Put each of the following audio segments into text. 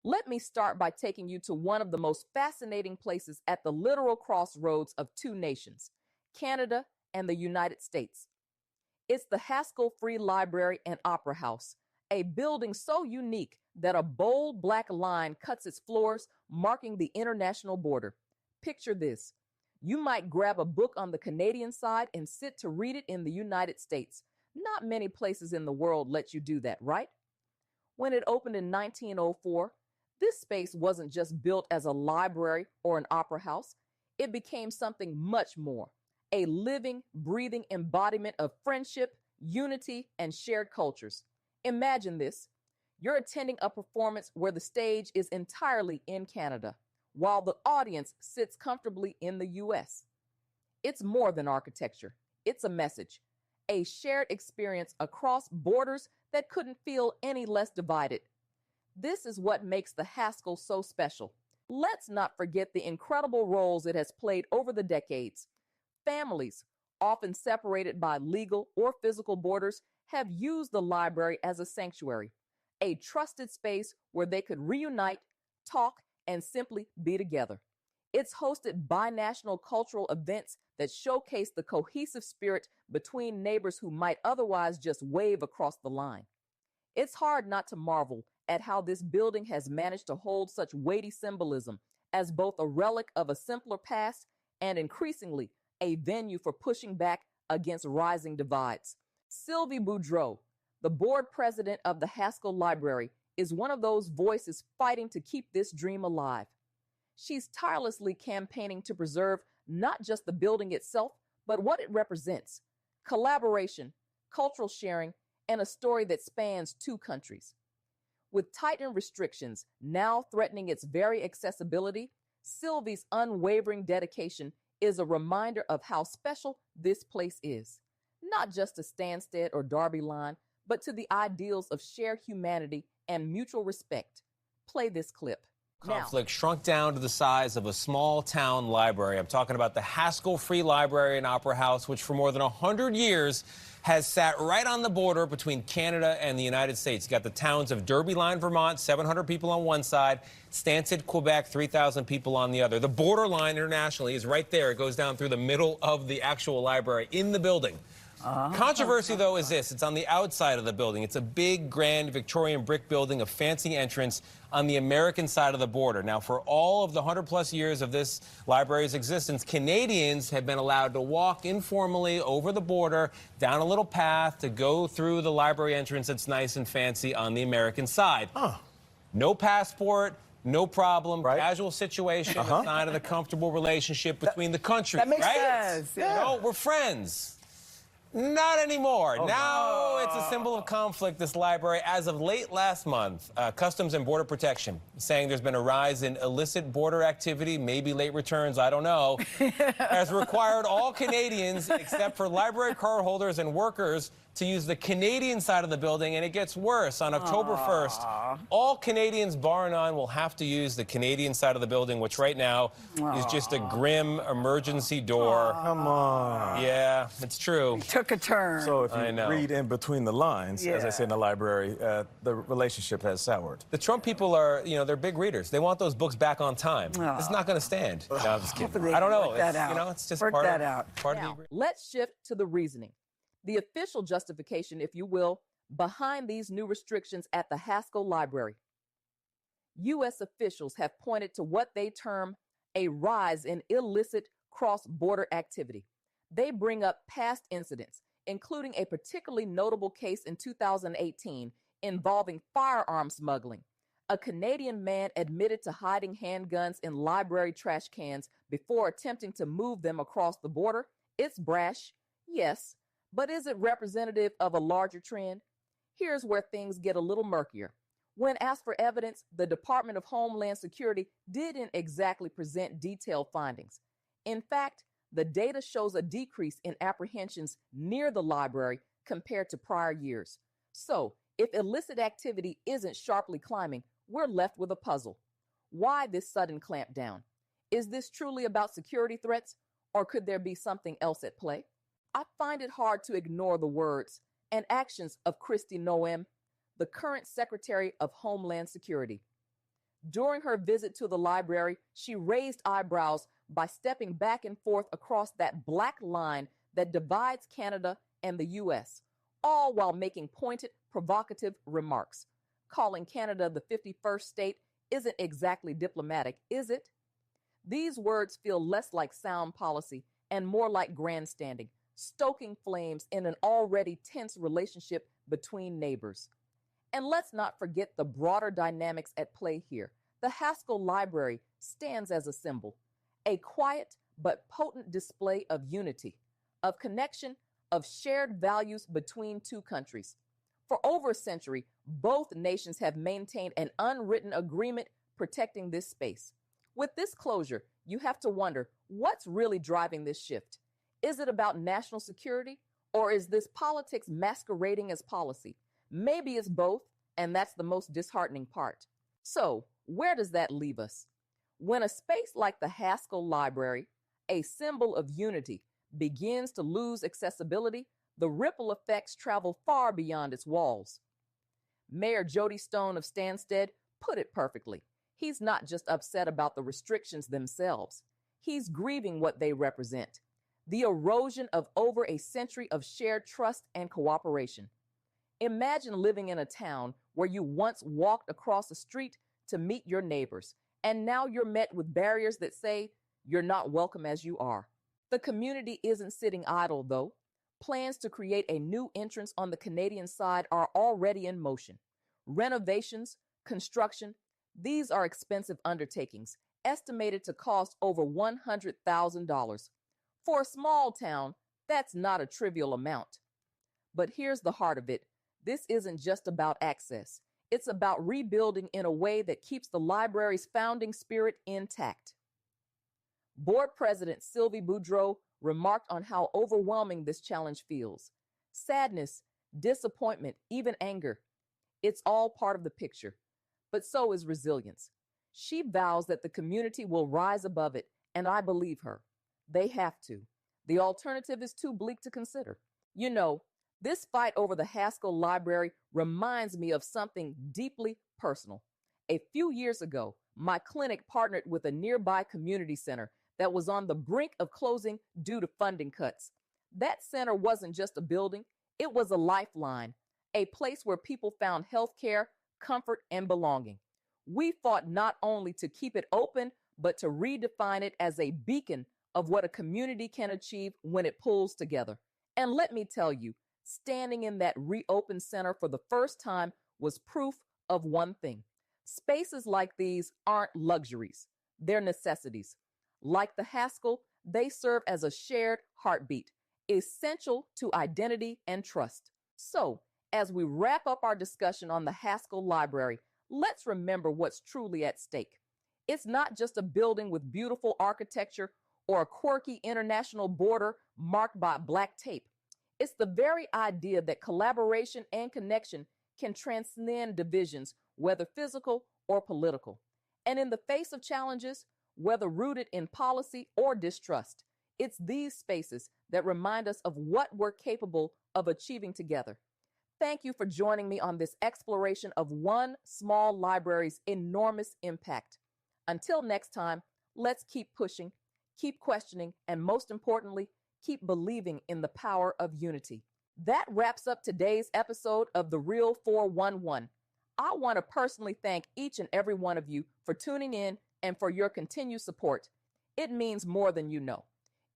Let me start by taking you to one of the most fascinating places at the literal crossroads of two nations, Canada and the United States. It's the Haskell Free Library and Opera House, a building so unique that a bold black line cuts its floors, marking the international border. Picture this. You might grab a book on the Canadian side and sit to read it in the United States. Not many places in the world let you do that, right? When it opened in 1904, this space wasn't just built as a library or an opera house. It became something much more, a living, breathing embodiment of friendship, unity, and shared cultures. Imagine this. You're attending a performance where the stage is entirely in Canada, while the audience sits comfortably in the US. It's more than architecture. It's a message, a shared experience across borders that couldn't feel any less divided. This is what makes the Haskell so special. Let's not forget the incredible roles it has played over the decades. Families, often separated by legal or physical borders, have used the library as a sanctuary, a trusted space where they could reunite, talk, and simply be together. It's hosted binational cultural events that showcase the cohesive spirit between neighbors who might otherwise just wave across the line. It's hard not to marvel at how this building has managed to hold such weighty symbolism as both a relic of a simpler past and increasingly a venue for pushing back against rising divides. Sylvie Boudreau, the board president of the Haskell Library, is one of those voices fighting to keep this dream alive. She's tirelessly campaigning to preserve not just the building itself, but what it represents: collaboration, cultural sharing, and a story that spans two countries. With tightened restrictions now threatening its very accessibility, Sylvie's unwavering dedication is a reminder of how special this place is, not just to Stansted or Derby Line, but to the ideals of shared humanity and mutual respect. Play this clip. Conflict shrunk down to the size of a small town library. I'm talking about the Haskell Free Library and Opera House, which for more than 100 years has sat right on the border between Canada and the United States. You got the towns of Derby Line, Vermont, 700 people on one side, Stansted, Quebec, 3,000 people on the other. The borderline internationally is right there. It goes down through the middle of the actual library in the building. Controversy, though, is this. It's on the outside of the building. It's a big, grand Victorian brick building, a fancy entrance on the American side of the border. Now, for all of the 100-plus years of this library's existence, Canadians have been allowed to walk informally over the border, down a little path to go through the library entrance that's nice and fancy on the American side. No passport. No problem. Right. Casual situation. A sign of the comfortable relationship between the countries. That makes right? sense. Yeah. You know, we're friends. Not anymore. Now it's a symbol of conflict, this library. As of late last month, Customs and Border Protection saying there's been a rise in illicit border activity, maybe late returns, I don't know, has required all Canadians, except for library card holders and workers, to use the Canadian side of the building, and it gets worse. On October 1st, all Canadians, bar none, will have to use the Canadian side of the building, which right now is just a grim emergency door. Come on. Yeah, it's true. It took a turn. So if you read in between the lines, as I say in the library, the relationship has soured. The Trump people are, you know, they're big readers. They want those books back on time. It's not going to stand. No, I'm just kidding. I don't know. You know, it's just part of the agreement. Let's shift to the reasoning. The official justification, if you will, behind these new restrictions at the Haskell Library. U.S. officials have pointed to what they term a rise in illicit cross-border activity. They bring up past incidents, including a particularly notable case in 2018 involving firearm smuggling. A Canadian man admitted to hiding handguns in library trash cans before attempting to move them across the border. It's brash, yes. But is it representative of a larger trend? Here's where things get a little murkier. When asked for evidence, the Department of Homeland Security didn't exactly present detailed findings. In fact, the data shows a decrease in apprehensions near the library compared to prior years. So, if illicit activity isn't sharply climbing, we're left with a puzzle. Why this sudden clampdown? Is this truly about security threats, or could there be something else at play? I find it hard to ignore the words and actions of Kristi Noem, the current Secretary of Homeland Security. During her visit to the library, she raised eyebrows by stepping back and forth across that black line that divides Canada and the U.S., all while making pointed, provocative remarks. Calling Canada the 51st state isn't exactly diplomatic, is it? These words feel less like sound policy and more like grandstanding, stoking flames in an already tense relationship between neighbors. And let's not forget the broader dynamics at play here. The Haskell Library stands as a symbol, a quiet but potent display of unity, of connection, of shared values between two countries. For over a century, both nations have maintained an unwritten agreement protecting this space. With this closure, you have to wonder, what's really driving this shift? Is it about national security, or is this politics masquerading as policy? Maybe it's both, and that's the most disheartening part. So, where does that leave us? When a space like the Haskell Library, a symbol of unity, begins to lose accessibility, the ripple effects travel far beyond its walls. Mayor Jody Stone of Stansted put it perfectly. He's not just upset about the restrictions themselves. He's grieving what they represent, the erosion of over a century of shared trust and cooperation. Imagine living in a town where you once walked across the street to meet your neighbors, and now you're met with barriers that say you're not welcome as you are. The community isn't sitting idle, though. Plans to create a new entrance on the Canadian side are already in motion. Renovations, construction, these are expensive undertakings, estimated to cost over $100,000. For a small town, that's not a trivial amount. But here's the heart of it. This isn't just about access. It's about rebuilding in a way that keeps the library's founding spirit intact. Board President Sylvie Boudreau remarked on how overwhelming this challenge feels. Sadness, disappointment, even anger. It's all part of the picture. But so is resilience. She vows that the community will rise above it, and I believe her. They have to. The alternative is too bleak to consider. You know, this fight over the Haskell Library reminds me of something deeply personal. A few years ago, my clinic partnered with a nearby community center that was on the brink of closing due to funding cuts. That center wasn't just a building, it was a lifeline, a place where people found health care, comfort, and belonging. We fought not only to keep it open, but to redefine it as a beacon of what a community can achieve when it pulls together. And let me tell you, standing in that reopened center for the first time was proof of one thing. Spaces like these aren't luxuries, they're necessities. Like the Haskell, they serve as a shared heartbeat, essential to identity and trust. So, as we wrap up our discussion on the Haskell Library, let's remember what's truly at stake. It's not just a building with beautiful architecture or a quirky international border marked by black tape. It's the very idea that collaboration and connection can transcend divisions, whether physical or political. And in the face of challenges, whether rooted in policy or distrust, it's these spaces that remind us of what we're capable of achieving together. Thank you for joining me on this exploration of one small library's enormous impact. Until next time, let's keep pushing, keep questioning, and most importantly, keep believing in the power of unity. That wraps up today's episode of The Real 411. I want to personally thank each and every one of you for tuning in and for your continued support. It means more than you know.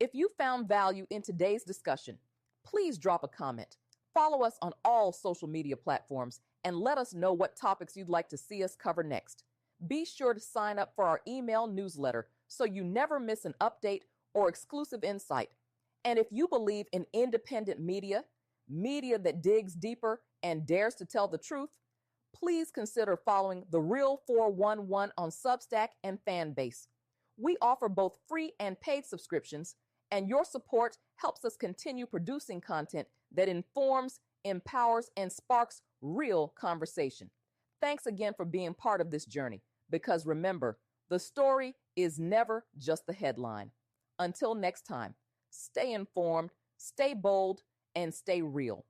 If you found value in today's discussion, please drop a comment. Follow us on all social media platforms and let us know what topics you'd like to see us cover next. Be sure to sign up for our email newsletter so you never miss an update or exclusive insight. And if you believe in independent media that digs deeper and dares to tell the truth, please consider following The Real 411 on Substack and Fanbase. We offer both free and paid subscriptions, and your support helps us continue producing content that informs, empowers, and sparks real conversation. Thanks again for being part of this journey, because remember, the story is never just the headline. Until next time, stay informed, stay bold, and stay real.